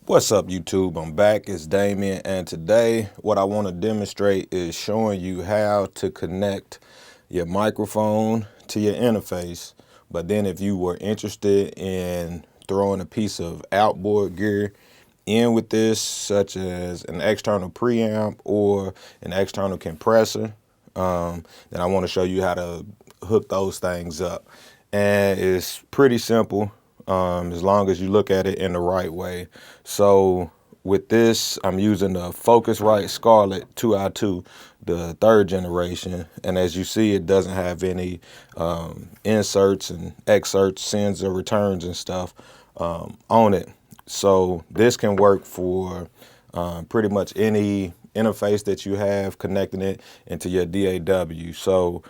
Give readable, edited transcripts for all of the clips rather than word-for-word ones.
What's up, YouTube? I'm back. It's Damien, and today what I want to demonstrate is showing you how to connect your microphone to your interface. But then if you were interested in throwing a piece of outboard gear in with this, such as an external preamp or an external compressor, then I want to show you how to hook those things up. And it's pretty simple. As long as you look at it in the right way. So with this, I'm using the Focusrite Scarlett 2i2, the third generation. And as you see, it doesn't have any inserts and excerpts, sends or returns and stuff on it. So this can work for pretty much any interface that you have, connecting it into your DAW. So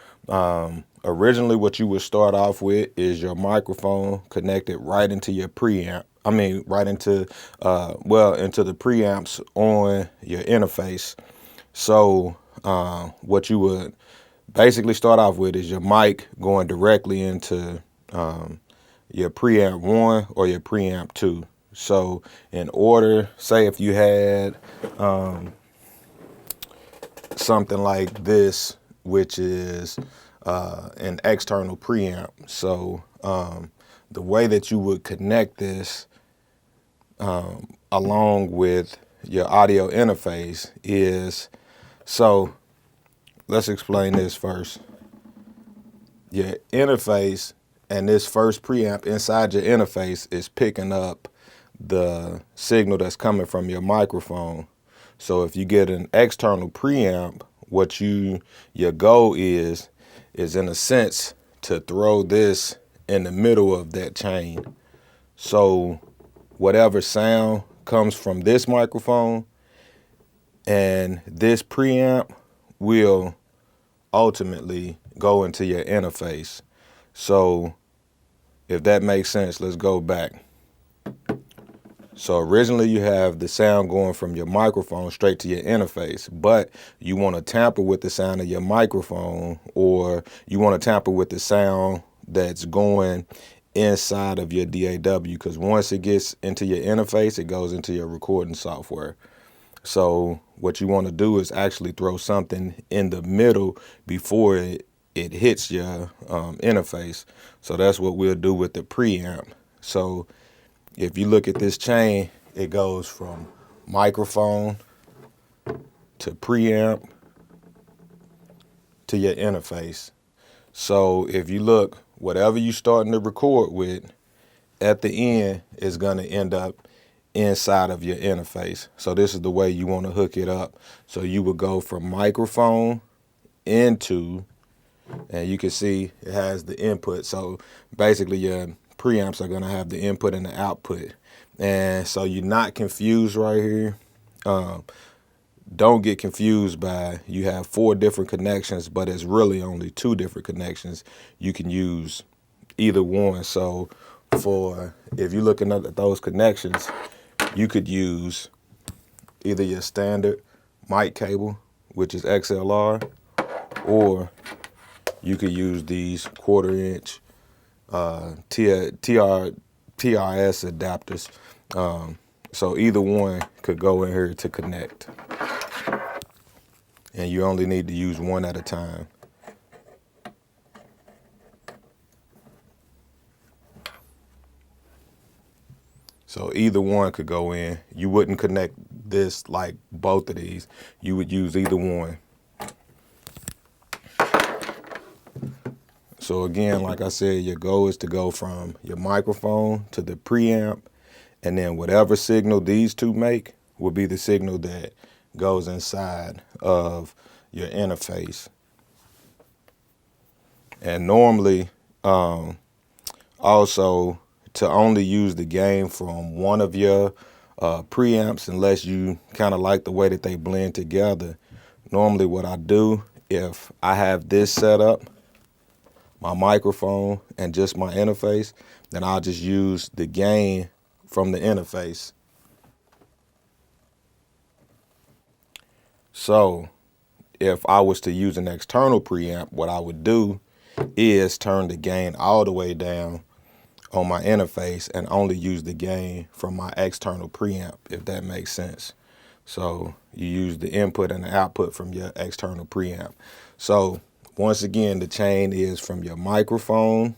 originally what you would start off with is your microphone connected right into your preamp. Right into, into the preamps on your interface. So what you would basically start off with is your mic going directly into your preamp 1 or your preamp 2. So in order, say if you had something like this, which is an external preamp. So the way that you would connect this along with your audio interface is, so let's explain this first. Your interface and this first preamp inside your interface is picking up the signal that's coming from your microphone. So if you get an external preamp, what your goal is in a sense to throw this in the middle of that chain. So whatever sound comes from this microphone and this preamp will ultimately go into your interface. So if that makes sense, let's go back. So originally you have the sound going from your microphone straight to your interface, but you want to tamper with the sound of your microphone, or you want to tamper with the sound that's going inside of your DAW, because once it gets into your interface, it goes into your recording software. So what you want to do is actually throw something in the middle before it hits your interface. So that's what we'll do with the preamp. So if you look at this chain, it goes from microphone to preamp to your interface. So if you look, whatever you're starting to record with, at the end is going to end up inside of your interface. So this is the way you want to hook it up. So you would go from microphone into, and you can see it has the input. So basically your preamps are going to have the input and the output. And so you're not confused right here. Don't get confused by, you have 4 different connections, but it's really only 2 different connections. You can use either one. So if you're looking at those connections, you could use either your standard mic cable, which is XLR, or you could use these 1/4-inch TRS adapters. So either one could go in here to connect. And you only need to use one at a time. So either one could go in. You wouldn't connect this like both of these. You would use either one. So again, like I said, your goal is to go from your microphone to the preamp, and then whatever signal these two make will be the signal that goes inside of your interface. And normally, also, to only use the gain from one of your preamps, unless you kind of like the way that they blend together. Normally what I do, if I have this set up, my microphone and just my interface, then I'll just use the gain from the interface. So if I was to use an external preamp, what I would do is turn the gain all the way down on my interface and only use the gain from my external preamp, if that makes sense. So you use the input and the output from your external preamp. So once again, the chain is from your microphone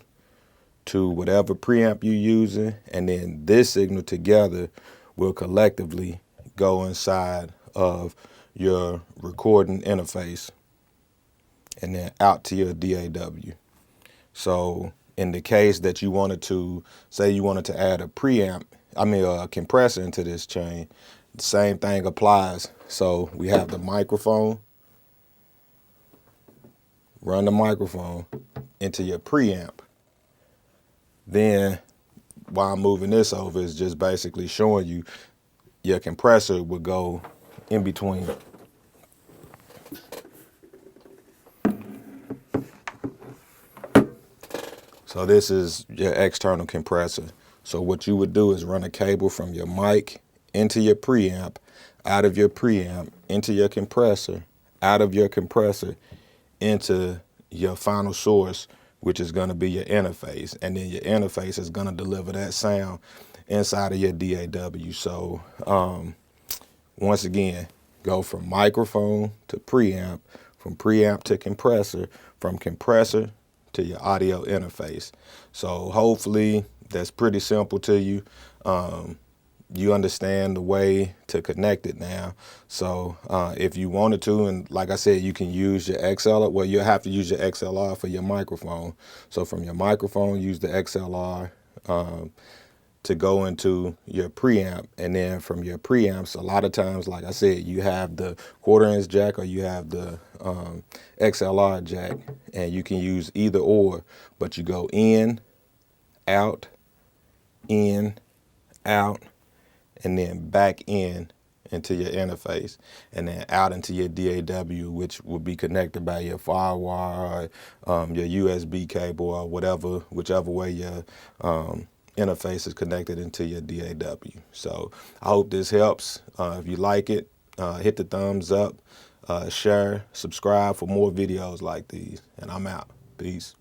to whatever preamp you're using, and then this signal together will collectively go inside of your recording interface and then out to your DAW. So in the case that you wanted to, say you wanted to add a compressor into this chain, the same thing applies. So we have the microphone, run the microphone into your preamp. Then while I'm moving this over, is just basically showing you your compressor would go in between. So this is your external compressor. So what you would do is run a cable from your mic into your preamp, out of your preamp, into your compressor, out of your compressor, into your final source, which is going to be your interface. And then your interface is going to deliver that sound inside of your DAW. So once again, go from microphone to preamp, from preamp to compressor, from compressor to your audio interface. So hopefully that's pretty simple to you. You understand the way to connect it now. So if you wanted to, and like I said, you can use your XLR. Well, you'll have to use your XLR for your microphone. So from your microphone, use the XLR to go into your preamp, and then from your preamps, a lot of times, like I said, you have the quarter-inch jack or you have the XLR jack, and you can use either or, but you go in, out, and then back in into your interface, and then out into your DAW, which will be connected by your firewire or your USB cable or whatever, whichever way your interface is connected into your DAW. So I hope this helps. If you like it, hit the thumbs up, share, subscribe for more videos like these, and I'm out. Peace.